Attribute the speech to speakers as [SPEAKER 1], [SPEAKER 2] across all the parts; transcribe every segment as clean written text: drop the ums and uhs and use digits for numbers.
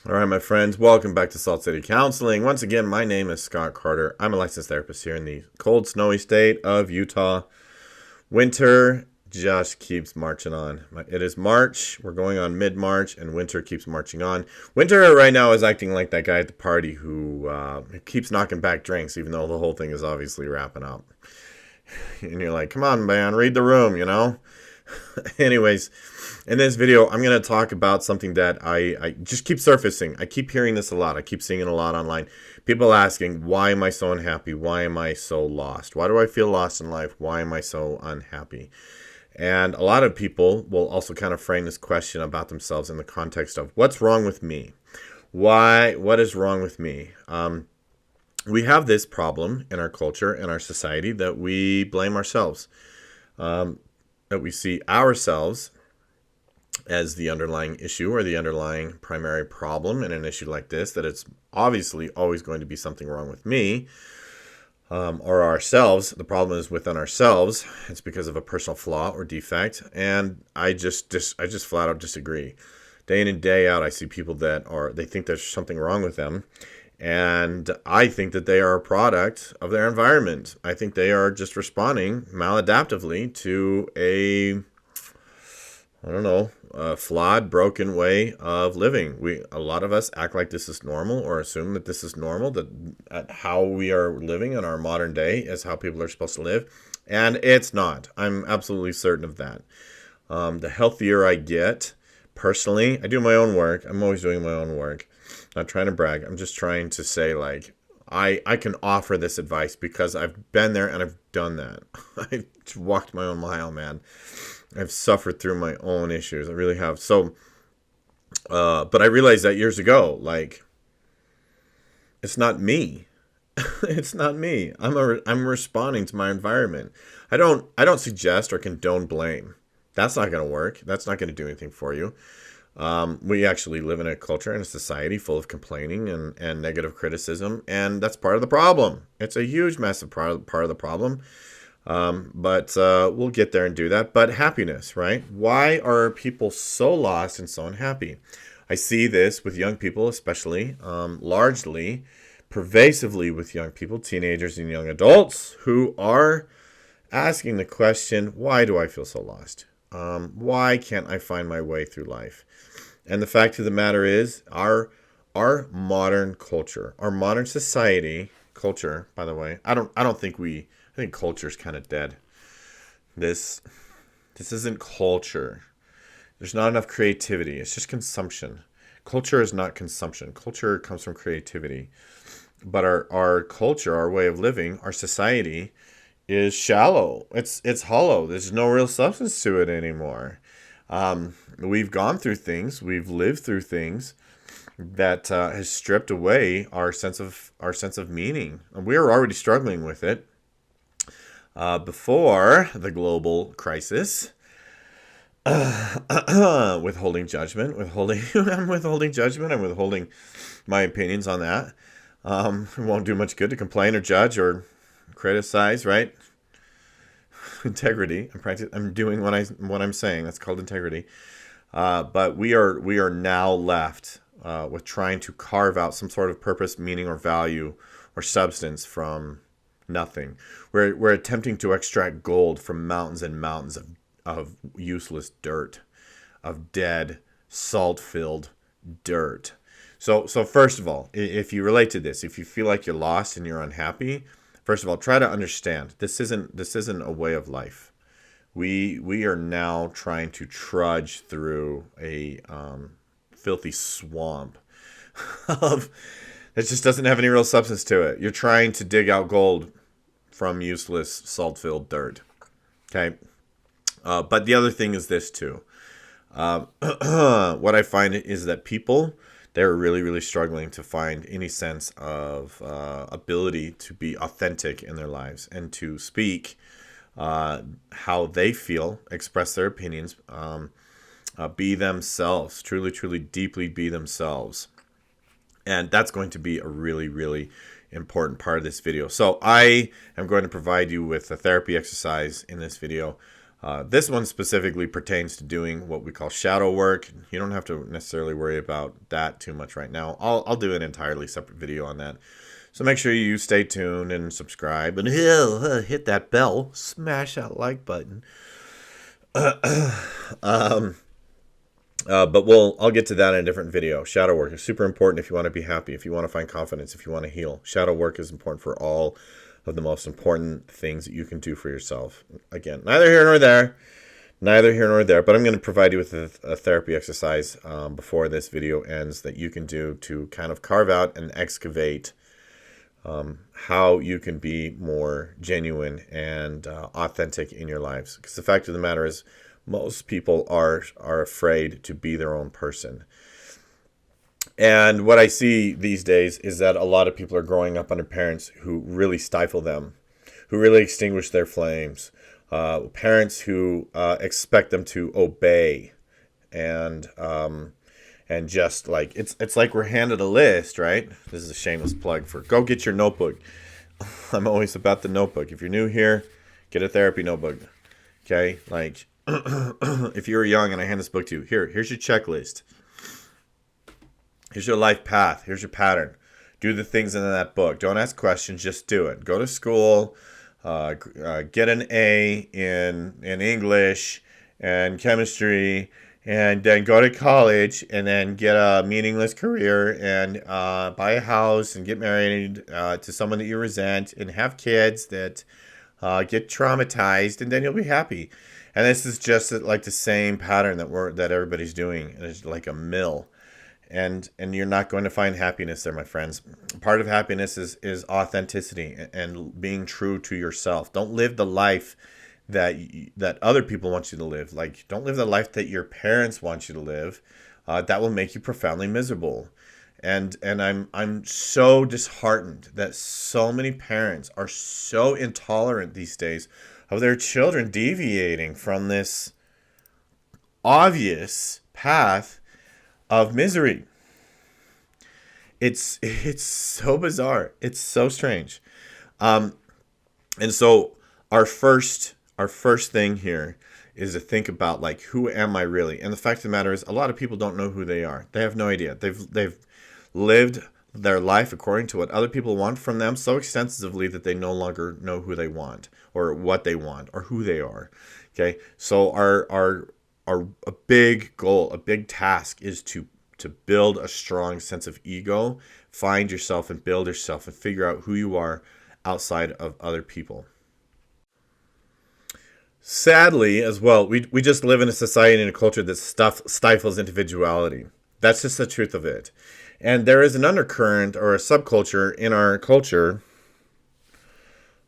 [SPEAKER 1] All right, my friends, welcome back to Salt City Counseling. Once again, my name is Scott Carter. I'm a licensed therapist here in the cold, snowy state of Utah. Winter just keeps marching on. It is March. We're going on mid-March, and winter keeps marching on. Winter right now is acting like that guy at the party who keeps knocking back drinks, even though the whole thing is obviously wrapping up. And you're like, come on, man, read the room, you know? Anyways, in this video, I'm going to talk about something that I just keep surfacing. I keep hearing this a lot. I keep seeing it a lot online. People asking, why am I so unhappy? Why am I so lost? Why do I feel lost in life? Why am I so unhappy? And a lot of people will also kind of frame this question about themselves in the context of, what's wrong with me? What is wrong with me? We have this problem in our culture, in our society, that we blame ourselves. That we see ourselves as the underlying issue or the underlying primary problem in an issue like this, that it's obviously always going to be something wrong with me or ourselves. The problem is within ourselves. It's because of a personal flaw or defect. And I just flat out disagree. Day in and day out, I see people that they think there's something wrong with them. And I think that they are a product of their environment. I think they are just responding maladaptively to a flawed, broken way of living. A lot of us act like this is normal or assume that this is normal, that how we are living in our modern day is how people are supposed to live. And it's not. I'm absolutely certain of that. The healthier I get, personally, I do my own work. I'm always doing my own work. Not trying to brag. I'm just trying to say, like, I can offer this advice because I've been there and I've done that. I've walked my own mile, man. I've suffered through my own issues. I really have. So, but I realized that years ago, like, it's not me. It's not me. I'm responding to my environment. I don't suggest or condone blame. That's not going to work. That's not going to do anything for you. We actually live in a culture and a society full of complaining and negative criticism, and that's part of the problem. It's a huge, massive part of the problem. But we'll get there and do that. But happiness, right? Why are people so lost and so unhappy? I see this with young people, especially, largely, pervasively with young people, teenagers and young adults who are asking the question, why do I feel so lost? Why can't I find my way through life? And the fact of the matter is, our modern culture, our modern society, culture, by the way, I think culture's kind of dead. This isn't culture. There's not enough creativity. It's just consumption. Culture is not consumption. Culture comes from creativity. But our culture, our way of living, our society is shallow. It's hollow. There's no real substance to it anymore. We've gone through things. We've lived through things that has stripped away our sense of meaning. And we were already struggling with it before the global crisis. Withholding judgment, I'm withholding judgment. I'm withholding my opinions on that. It won't do much good to complain or judge or criticize, right? Integrity. I'm doing what I'm saying. That's called integrity. But we are now left with trying to carve out some sort of purpose, meaning, or value or substance from nothing. We're attempting to extract gold from mountains and mountains of useless dirt, of dead, salt-filled dirt. So first of all, if you relate to this, if you feel like you're lost and you're unhappy, first of all, try to understand this isn't a way of life. We are now trying to trudge through a filthy swamp of that just doesn't have any real substance to it. You're trying to dig out gold from useless salt-filled dirt. Okay, but the other thing is this too. What I find is that people, they're really, really struggling to find any sense of ability to be authentic in their lives and to speak how they feel, express their opinions, be themselves, truly, truly, deeply be themselves. And that's going to be a really, really important part of this video. So I am going to provide you with a therapy exercise in this video This one specifically pertains to doing what we call shadow work. You don't have to necessarily worry about that too much right now. I'll do an entirely separate video on that. So make sure you stay tuned and subscribe and hit that bell, smash that like button. But I'll get to that in a different video. Shadow work is super important if you want to be happy, if you want to find confidence, if you want to heal. Shadow work is important for all of the most important things that you can do for yourself. Again, neither here nor there. Neither here nor there, but I'm going to provide you with a therapy exercise before this video ends that you can do to kind of carve out and excavate how you can be more genuine and authentic in your lives. Because the fact of the matter is, most people are afraid to be their own person. And what I see these days is that a lot of people are growing up under parents who really stifle them, who really extinguish their flames, parents who expect them to obey, and just like it's like we're handed a list, right? This is a shameless plug for go get your notebook. I'm always about the notebook. If you're new here, get a therapy notebook. Okay, like if you were young and I hand this book to you, here's your checklist. Here's your life path. Here's your pattern. Do the things in that book. Don't ask questions. Just do it. Go to school. Get an A in English and chemistry, and then go to college, and then get a meaningless career, and buy a house, and get married to someone that you resent, and have kids that get traumatized, and then you'll be happy. And this is just like the same pattern that everybody's doing. It's like a mill. And you're not going to find happiness there, my friends. Part of happiness is authenticity and being true to yourself. Don't live the life that other people want you to live. Like, don't live the life that your parents want you to live. That will make you profoundly miserable. And I'm so disheartened that so many parents are so intolerant these days of their children deviating from this obvious path of misery. It's so bizarre. It's so strange. And so our first thing here is to think about, like, who am I really? And the fact of the matter is, a lot of people don't know who they are. They have no idea. They've lived their life according to what other people want from them so extensively that they no longer know who they want, or what they want, or who they are. Okay, so a big goal, a big task is to build a strong sense of ego, find yourself and build yourself and figure out who you are outside of other people. Sadly, as well, we just live in a society and a culture that stifles individuality. That's just the truth of it. And there is an undercurrent or a subculture in our culture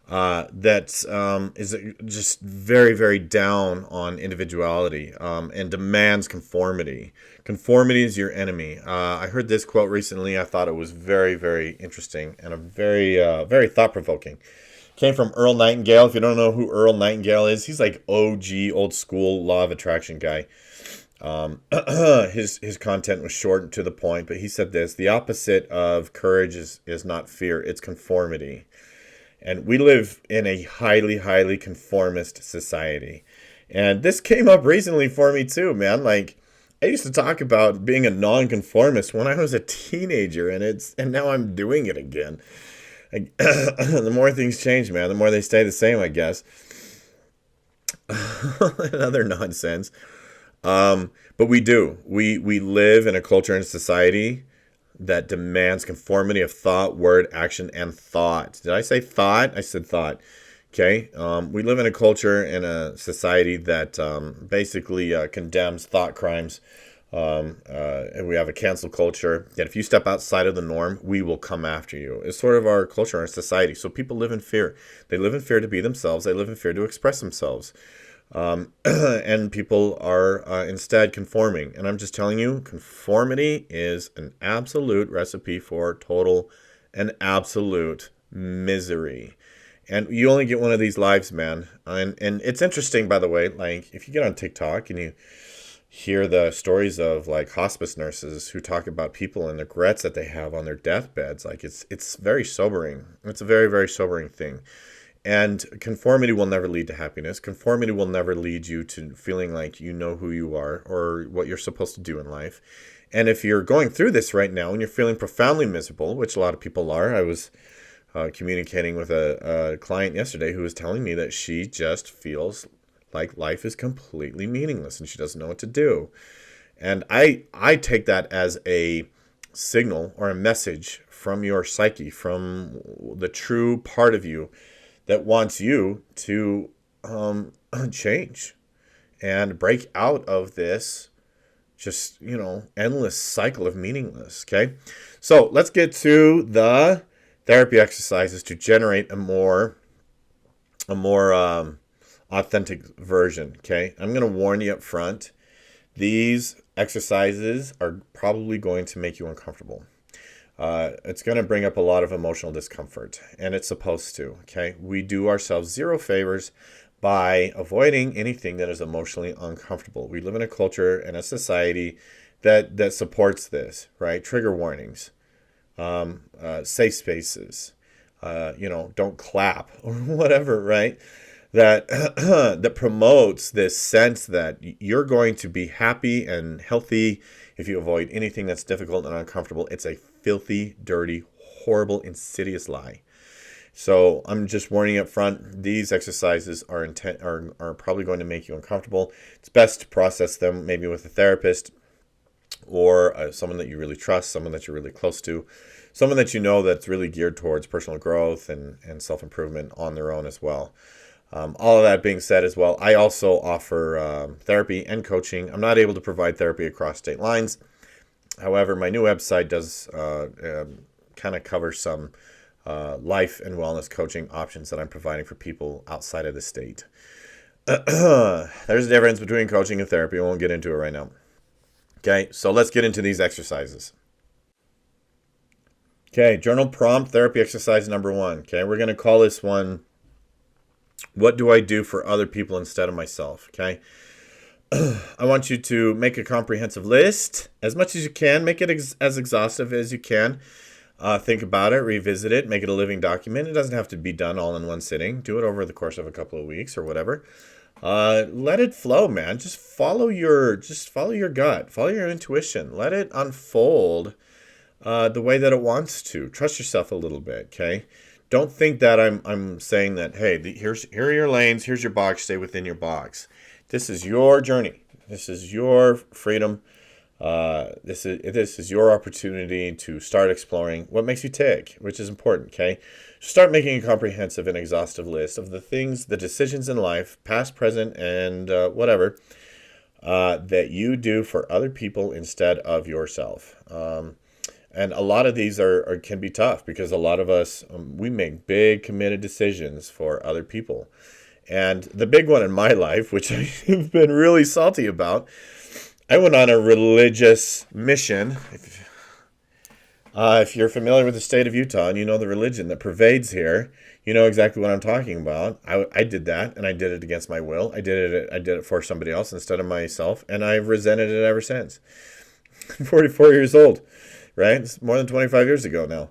[SPEAKER 1] that is just very, very down on individuality and demands conformity. Conformity is your enemy. I heard this quote recently. I thought it was very, very interesting and a very, very thought-provoking. Came from Earl Nightingale. If you don't know who Earl Nightingale is, he's like OG, old school law of attraction guy. His content was short and to the point, but he said this: the opposite of courage is not fear, it's conformity. And we live in a highly, highly conformist society. And this came up recently for me too, man. Like, I used to talk about being a nonconformist when I was a teenager, and now I'm doing it again. Like, the more things change, man, the more they stay the same, I guess. Another nonsense. But we do. We live in a culture and society that demands conformity of thought, word, action, and thought. Did I say thought? I said thought. Okay. We live in a culture and a society that basically condemns thought crimes. And we have a cancel culture that if you step outside of the norm, we will come after you. It's sort of our culture, our society. So people live in fear. They live in fear to be themselves. They live in fear to express themselves. And people are instead conforming. And I'm just telling you, conformity is an absolute recipe for total and absolute misery. And you only get one of these lives, man. And it's interesting, by the way, like if you get on TikTok and you hear the stories of like hospice nurses who talk about people and the regrets that they have on their deathbeds, like it's very sobering. It's a very, very sobering thing. And conformity will never lead to happiness. Conformity will never lead you to feeling like you know who you are or what you're supposed to do in life. And if you're going through this right now and you're feeling profoundly miserable, which a lot of people are, I was communicating with a client yesterday who was telling me that she just feels like life is completely meaningless and she doesn't know what to do. And I take that as a signal or a message from your psyche, from the true part of you that wants you to change and break out of this just, endless cycle of meaningless. Okay. So let's get to the therapy exercises to generate a more authentic version. Okay. I'm going to warn you up front. These exercises are probably going to make you uncomfortable. It's going to bring up a lot of emotional discomfort, and it's supposed to. Okay. We do ourselves zero favors by avoiding anything that is emotionally uncomfortable. We live in a culture and a society that supports this, right? Trigger warnings, safe spaces, don't clap or whatever, right? That that promotes this sense that you're going to be happy and healthy if you avoid anything that's difficult and uncomfortable. It's a filthy, dirty, horrible, insidious lie. So I'm just warning you up front, these exercises are probably going to make you uncomfortable. It's best to process them maybe with a therapist or someone that you really trust, someone that you're really close to, someone that you know that's really geared towards personal growth and self-improvement on their own as well. All of that being said as well, I also offer therapy and coaching. I'm not able to provide therapy across state lines. However, my new website does kind of cover some life and wellness coaching options that I'm providing for people outside of the state. There's a difference between coaching and therapy. I won't get into it right now. Okay, so let's get into these exercises. Okay, journal prompt therapy exercise number 1. Okay, we're going to call this one, what do I do for other people instead of myself? Okay, I want you to make a comprehensive list as much as you can. Make it as exhaustive as you can. Think about it, revisit it, make it a living document. It doesn't have to be done all in one sitting. Do it over the course of a couple of weeks or whatever. Let it flow, man. Just follow your gut, follow your intuition. Let it unfold the way that it wants to. Trust yourself a little bit, okay? Don't think that I'm saying that, hey, here are your lanes, here's your box, stay within your box. This is your journey. This is your freedom. This is your opportunity to start exploring what makes you tick, which is important, okay? Start making a comprehensive and exhaustive list of the things, the decisions in life, past, present, and whatever, that you do for other people instead of yourself. And a lot of these can be tough because a lot of us, we make big committed decisions for other people. And the big one in my life, which I've been really salty about, I went on a religious mission. If you're familiar with the state of Utah and you know the religion that pervades here, you know exactly what I'm talking about. I did that, and I did it against my will. I did it for somebody else instead of myself, and I've resented it ever since. I'm 44 years old, right? It's more than 25 years ago now.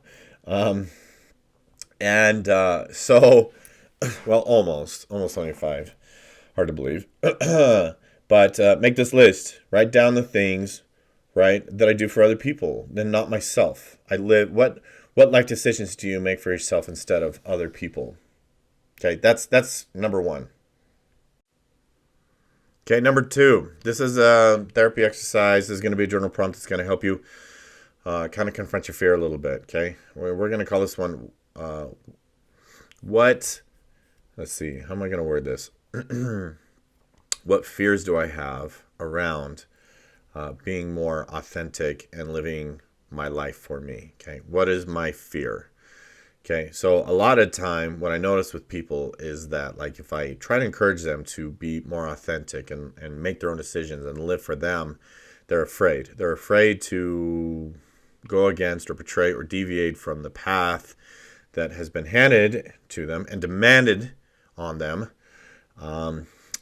[SPEAKER 1] So, well, almost 25. Hard to believe. But make this list. Write down the things, right, that I do for other people, then not myself. What life decisions do you make for yourself instead of other people? Okay, that's number 1. Okay, number 2. This is a therapy exercise. This is going to be a journal prompt that's going to help you kind of confront your fear a little bit. Okay, we're going to call this one. Let's see. How am I going to word this? What fears do I have around being more authentic and living my life for me? Okay, what is my fear? Okay, so a lot of time what I notice with people is that, like, if I try to encourage them to be more authentic and make their own decisions and live for them, they're afraid. They're afraid to go against or betray or deviate from the path that has been handed to them and demanded on them.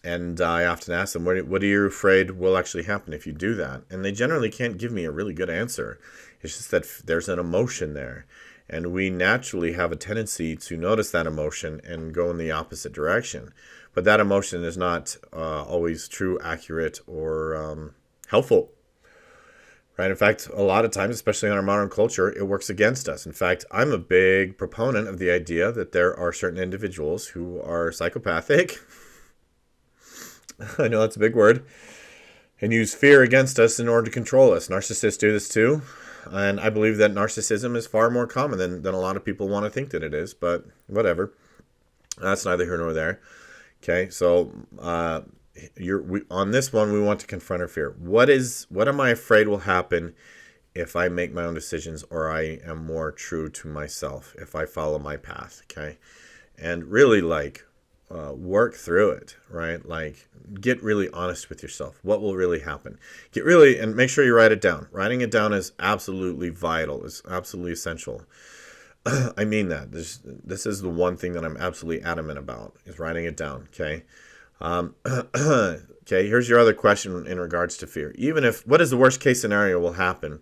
[SPEAKER 1] And I often ask them, what are you afraid will actually happen if you do that? And they generally can't give me a really good answer. It's just that there's an emotion there. And we naturally have a tendency to notice that emotion and go in the opposite direction. But that emotion is not always true, accurate, or helpful. Right? In fact, a lot of times, especially in our modern culture, it works against us. In fact, I'm a big proponent of the idea that there are certain individuals who are psychopathic. I know that's a big word. And use fear against us in order to control us. Narcissists do this too. And I believe that narcissism is far more common than a lot of people want to think that it is. But whatever. That's neither here nor there. Okay, so on this one, we want to confront our fear. What am I afraid will happen if I make my own decisions, or I am more true to myself, if I follow my path? Okay, and really work through it, right? Like, get really honest with yourself. What will really happen? And make sure you write it down. Writing it down is absolutely vital. It's absolutely essential. I mean that. This is the one thing that I'm absolutely adamant about, is writing it down, okay? Okay, here's your other question in regards to fear. What is the worst case scenario will happen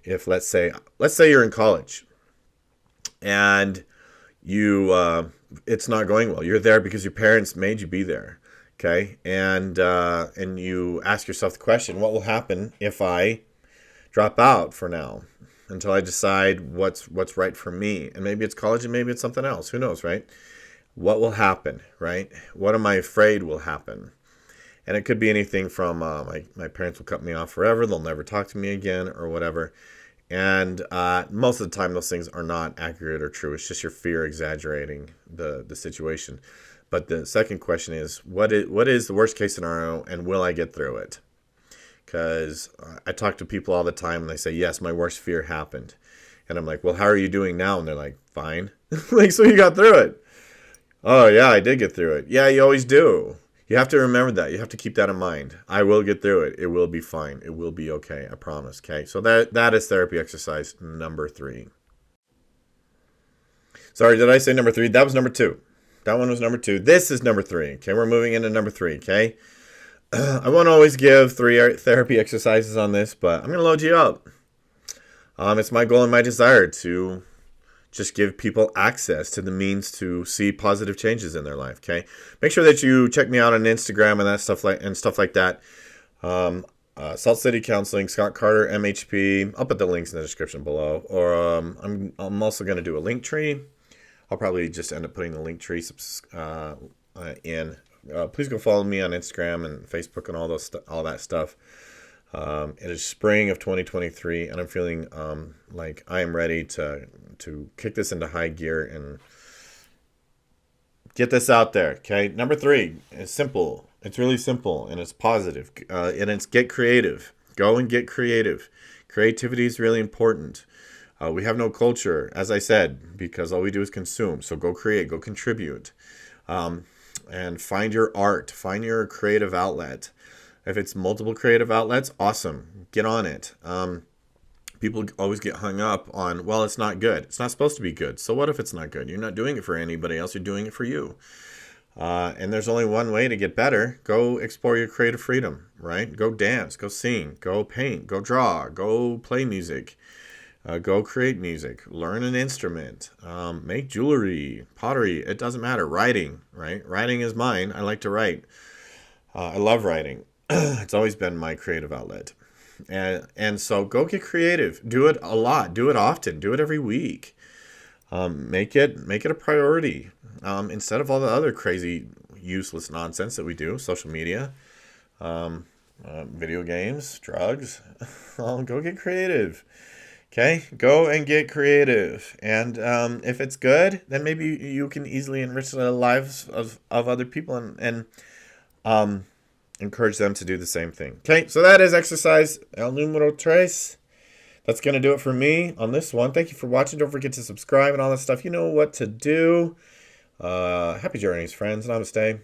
[SPEAKER 1] if, let's say you're in college and it's not going well. You're there because your parents made you be there, okay? And you ask yourself the question, what will happen if I drop out for now until I decide what's right for me? And maybe it's college and maybe it's something else. Who knows, right? What will happen, right? What am I afraid will happen? And it could be anything from my parents will cut me off forever, they'll never talk to me again, or whatever. And most of the time, those things are not accurate or true. It's just your fear exaggerating the situation. But the second question is, what is the worst case scenario, and will I get through it? Because I talk to people all the time, and they say, yes, my worst fear happened. And I'm like, well, how are you doing now? And they're like, fine. Like, so you got through it. Oh, yeah, I did get through it. Yeah, you always do. You have to remember that. You have to keep that in mind. I will get through it. It will be fine. It will be okay. I promise. Okay. So that is therapy exercise number 3. Sorry, did I say number 3? That was number 2. That one was number 2. This is number 3. Okay. We're moving into number 3. Okay. I won't always give 3 therapy exercises on this, but I'm going to load you up. It's my goal and my desire to just give people access to the means to see positive changes in their life. Okay, make sure that you check me out on Instagram and stuff like that. Salt City Counseling, Scott Carter, MHP. I'll put the links in the description below. Or I'm also going to do a link tree. I'll probably just end up putting the link tree in. Please go follow me on Instagram and Facebook and all that stuff. It is spring of 2023, and I'm feeling like I am ready to kick this into high gear and get this out there. Okay, number 3 is simple. It's really simple, and it's positive, and it's get creative. Go and get creative. Creativity is really important. We have no culture, as I said, because all we do is consume. So go create, go contribute, and find your art, find your creative outlet. If it's multiple creative outlets, awesome. Get on it. People always get hung up on, well, it's not good. It's not supposed to be good. So what if it's not good? You're not doing it for anybody else. You're doing it for you. And there's only one way to get better. Go explore your creative freedom, right? Go dance, go sing, go paint, go draw, go play music, go create music, learn an instrument, make jewelry, pottery. It doesn't matter. Writing, right? Writing is mine. I like to write. I love writing. It's always been my creative outlet. And so go get creative. Do it a lot. Do it often. Do it every week. Make it a priority. Instead of all the other crazy, useless nonsense that we do, social media, video games, drugs. Go get creative. Okay? Go and get creative. And if it's good, then maybe you can easily enrich the lives of other people and encourage them to do the same thing. Okay, so that is exercise el número 3. That's going to do it for me on this one. Thank you for watching. Don't forget to subscribe and all that stuff. You know what to do. Happy journeys, friends. Namaste.